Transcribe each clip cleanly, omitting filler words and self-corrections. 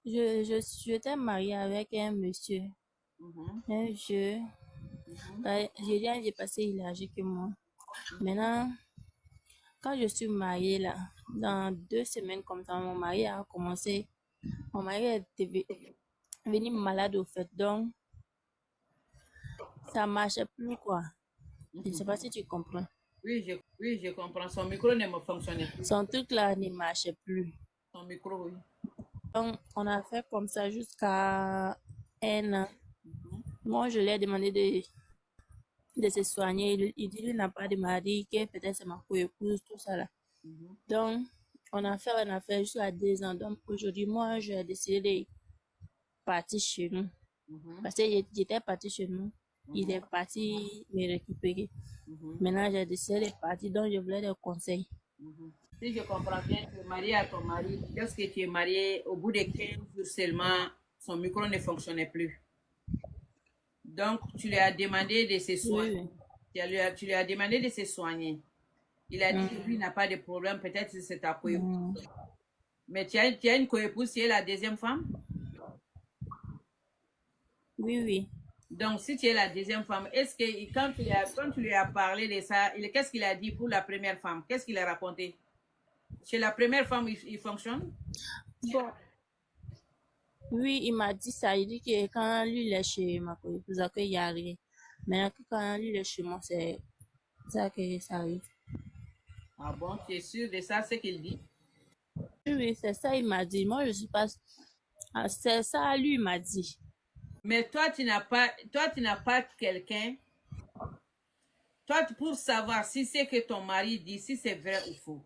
J'étais mariée avec un monsieur, Mhm, un vieux. mhm, J'ai passé, il est âgé que moi. Maintenant, quand je suis mariée là, dans 2 semaines comme ça, mon mari est devenu malade au fait, donc ça marchait plus quoi. Je ne sais mhm. pas si tu comprends. Oui, je comprends. Son micro ne me fonctionnait plus. Son truc là ne marchait plus. Son micro, oui. Donc, on a fait comme ça jusqu'à 1 an. Mhm, Moi, je lui ai demandé de se soigner. Il dit qu'il n'a pas de maladie, que peut-être c'est ma co-épouse, tout ça là. mhm, Donc, on a fait jusqu'à 2 ans. Donc, aujourd'hui, moi, j'ai décidé de partir chez nous. mhm, Parce que j'étais partie chez nous. Il est mhm, parti me récupérer. mhm, Maintenant, j'ai décidé de partir, donc je voulais des conseils. mhm. Si je comprends bien, tu es marié à ton mari. Lorsque tu es marié, au bout de 15 jours seulement, son micro ne fonctionnait plus. Donc, tu lui as demandé de se Oui, soigner. oui. Tu lui as demandé de se soigner. Il a dit que lui Mm, n'a pas de problème. Peut-être que c'est ta coépouse. mm. Mais tu as une coépouse, c'est la deuxième femme. Oui, oui. Donc, si tu es la deuxième femme, est-ce que quand tu lui as parlé de ça, qu'est-ce qu'il a dit pour la première femme? Qu'est-ce qu'il a raconté? Chez la première femme, il fonctionne? Bon, oui, il m'a dit ça. Il dit que quand lui, il est chez ma co-épouse, qu'il n'y a rien. Maintenant, que quand lui, il est chez moi, c'est ça que ça arrive. Ah bon, tu es sûr de ça, ce qu'il dit? Oui, oui, c'est ça, il m'a dit. Moi, je suis pas. Ah, c'est ça, lui, il m'a dit. Mais toi, tu n'as pas quelqu'un. Toi, pour savoir si c'est que ton mari dit, si c'est vrai ou faux.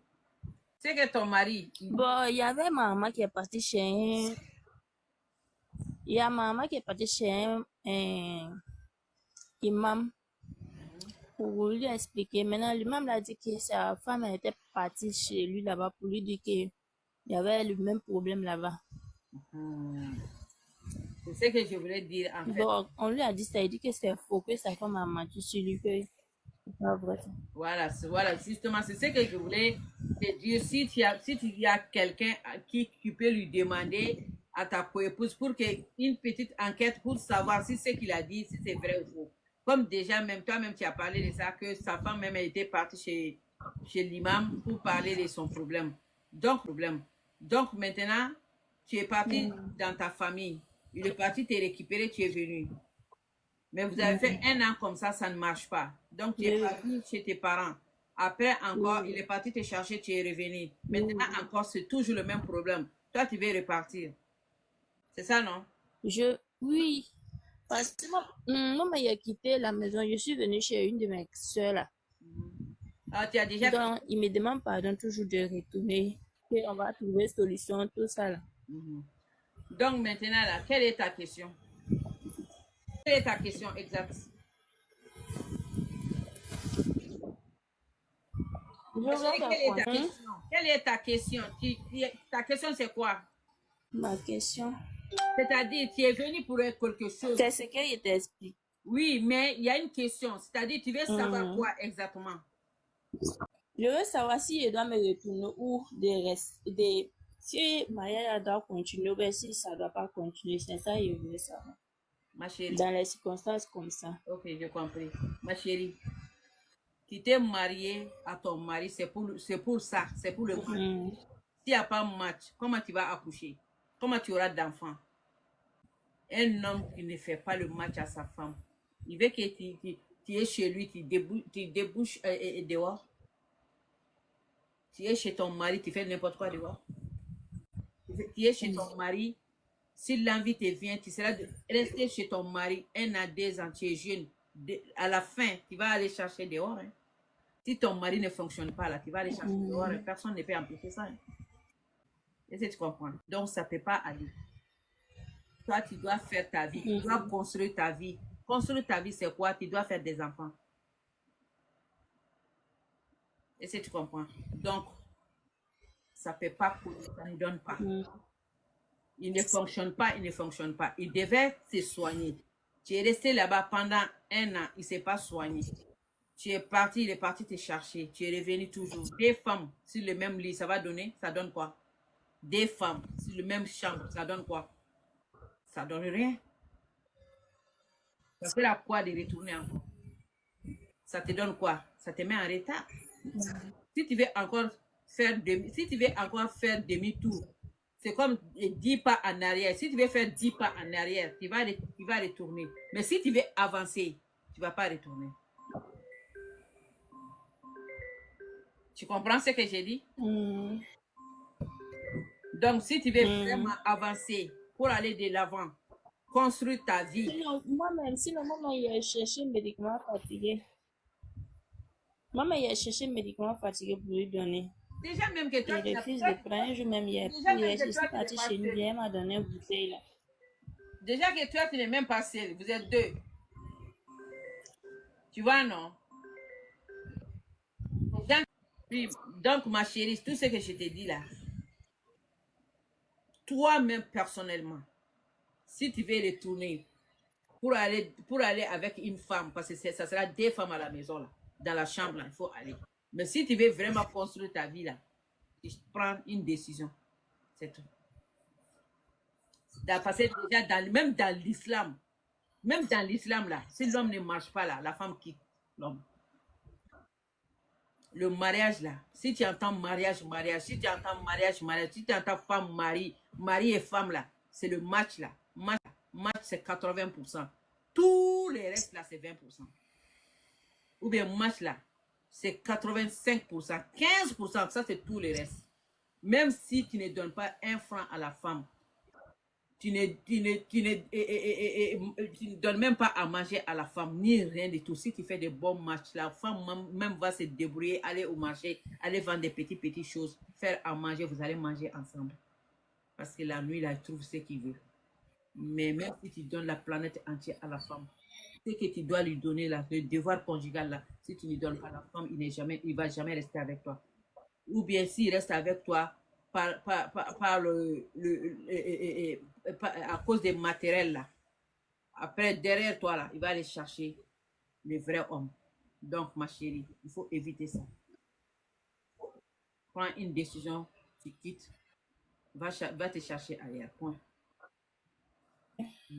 C'est que ton mari, Bon, il y avait ma maman qui est partie chez il y a ma maman qui est partie chez un imam pour lui expliquer. Maintenant, l'imam l'a dit que sa femme était partie chez lui là-bas pour lui dire qu'il y avait le même problème là-bas. hmm, c'est ce que je voulais dire en fait. Bon, on lui a dit ça, il dit que c'est faux, que sa femme a menti sur lui, que c'est pas vrai. Voilà, voilà, justement, c'est ce que je voulais te dire. Si tu y as quelqu'un à qui tu peux lui demander à ta coépouse pour que une petite enquête pour savoir si ce qu'il a dit, si c'est vrai ou faux. Comme déjà, même toi-même, tu as parlé de ça, que sa femme même était partie chez l'imam pour parler de son problème. Donc maintenant, tu es parti Mm, dans ta famille. Il est parti te récupérer, tu es venu. Mais vous avez fait mm. 1 an comme ça ne marche pas. Donc, tu es Oui, parti chez tes parents. Après, encore, il oui, est parti te chercher, tu es revenu. Maintenant, oui. encore, c'est toujours le même problème. Toi, tu veux repartir. C'est ça, non? Oui, parce que moi, il a quitté la maison, je suis venue chez une de mes soeurs là. Mhm. Ah, tu as déjà quitté. Donc, il me demande pardon toujours de retourner, qu'on va trouver solution, tout ça là. Mhm. Donc, maintenant, là, quelle est ta question? Quelle est ta question exacte? Je Ma voulais chérie, faire quelle est quoi? ta question? Quelle est ta question? Ta question, c'est quoi? Ma question, C'est-à-dire, tu es venu pour quelque chose. c'est ce qu'il t'explique. Oui, mais il y a une question. C'est-à-dire, tu veux savoir Hum. quoi exactement? Je veux savoir si je dois me retourner ou si Maya doit continuer ou bien si ça doit pas continuer. C'est ça que je veux savoir. Ma chérie. Dans les circonstances comme ça. Ok, j'ai compris. Ma chérie, tu t'es mariée à ton mari, c'est pour ça, c'est pour le match. Hum. S'il n'y a pas de match, comment tu vas accoucher? Comment tu auras d'enfants? Un homme qui ne fait pas le match à sa femme, il veut que tu es chez lui, tu débouches dehors. Tu es chez ton mari, tu fais n'importe quoi dehors. Tu es chez ton mari, si l'envie te vient, tu seras de rester chez ton mari 1 à 2 ans, tu es jeune. À la fin, tu vas aller chercher dehors. Hein. Si ton mari ne fonctionne pas là, tu vas aller chercher dehors et Hum. personne ne peut empêcher ça. Hein. Est-ce que tu comprends? Donc, ça ne peut pas aller. Toi, tu dois faire ta vie. Tu dois Hum. construire ta vie. Construire ta vie, c'est quoi? Tu dois faire des enfants. Est-ce que tu comprends? Donc, ça ne peut pas couler, ça ne donne pas. Hum. Il ne fonctionne pas, il ne fonctionne pas. Il devait se soigner. Tu es resté là-bas pendant 1 an, il ne s'est pas soigné. Tu es parti, il est parti te chercher. Tu es revenu toujours. Des femmes sur le même lit, ça va donner, ça donne quoi? des femmes sur la même chambre, ça donne quoi? Ça donne rien. Ça fait la quoi de retourner encore? Ça te donne quoi? Ça te met en retard. Si tu veux encore faire demi-tour, c'est comme 10 pas en arrière. Si tu veux faire 10 pas en arrière, tu vas retourner. Mais si tu veux avancer, tu ne vas pas retourner. Tu comprends ce que j'ai dit? Donc, si tu veux vraiment avancer pour aller de l'avant, construire ta vie. Sinon, moi, il a cherché un médicament fatigué. Maman, il a cherché un médicament fatigué pour lui donner. Déjà même que toi, il refuse de prendre. Un jour même, il est parti chez nous, il m'a donné une bouteille là. Déjà que toi, tu n'es même pas seul, vous êtes deux. Tu vois, non? Donc, ma chérie, tout ce que je te dis là, toi-même personnellement, si tu veux retourner pour aller avec une femme, parce que ça sera des femmes à la maison là, dans la chambre là, il faut aller. Mais si tu veux vraiment construire ta vie là, tu prends une décision, c'est tout. Parce que déjà, même dans l'islam là, si l'homme ne marche pas là, la femme quitte l'homme. Le mariage là, si tu entends mariage, si tu entends mariage, si tu entends femme, mari et femme là, c'est le match là. Match c'est 80%. Tous les restes là, c'est 20%. Ou bien match là, c'est 85%. 15%, ça c'est tous les restes. Même si tu ne donnes pas un franc à la femme, tu ne donnes même pas à manger à la femme, ni rien du tout. Si tu fais des bons matchs, la femme même va se débrouiller, aller au marché, aller vendre des petites choses, faire à manger, vous allez manger ensemble. Parce que la nuit, là, il trouve ce qu'il veut. Mais même si tu donnes la planète entière à la femme, ce que tu dois lui donner, là, le devoir conjugal, là, si tu ne lui donnes pas à la femme, il ne va jamais rester avec toi. Ou bien s'il reste avec toi, à cause des matériels là. Après, derrière toi là, il va aller chercher le vrai homme. Donc, ma chérie, il faut éviter ça. Prends une décision, tu quittes, va te chercher ailleurs. Point.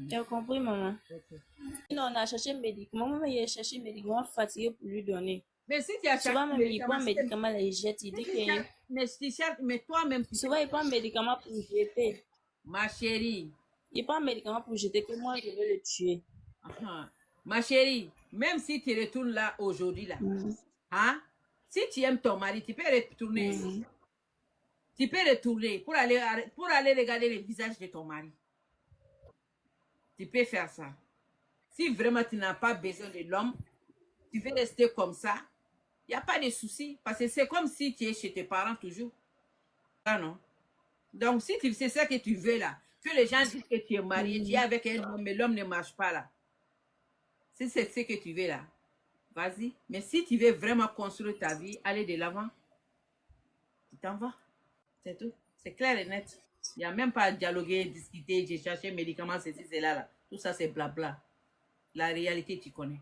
Tu as compris, maman? Okay. Sinon, on a cherché un médicament. Maman, il a cherché un médicament fatigué pour lui donner. Mais si tu as cherché souvent, même, il prend un médicament, il jette. Il dit que. Mais toi-même. Souvent, il prend un médicament pour jeter. Ma chérie. Il prend un médicament pour jeter, que moi, je veux le tuer. Ma chérie, même si tu retournes là aujourd'hui, là, hein? Si tu aimes ton mari, tu peux retourner. Tu peux retourner pour aller regarder le visage de ton mari. Tu peux faire ça. Si vraiment tu n'as pas besoin de l'homme, tu veux rester comme ça, il n'y a pas de souci. Parce que c'est comme si tu es chez tes parents toujours. Ah non. Donc, si c'est ça que tu veux là, que les gens disent que tu es marié, tu es avec un homme, mais l'homme ne marche pas là. Si c'est ce que tu veux là, vas-y. Mais si tu veux vraiment construire ta vie, aller de l'avant, tu t'en vas. C'est tout. C'est clair et net. Il n'y a même pas à dialoguer, discuter, j'ai cherché un médicament, ceci, cela là. Tout ça, c'est blabla. La réalité, tu connais.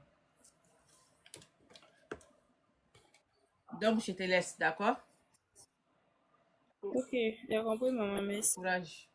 Donc, je te laisse, d'accord? Ok, j'ai compris, maman. Merci. Courage.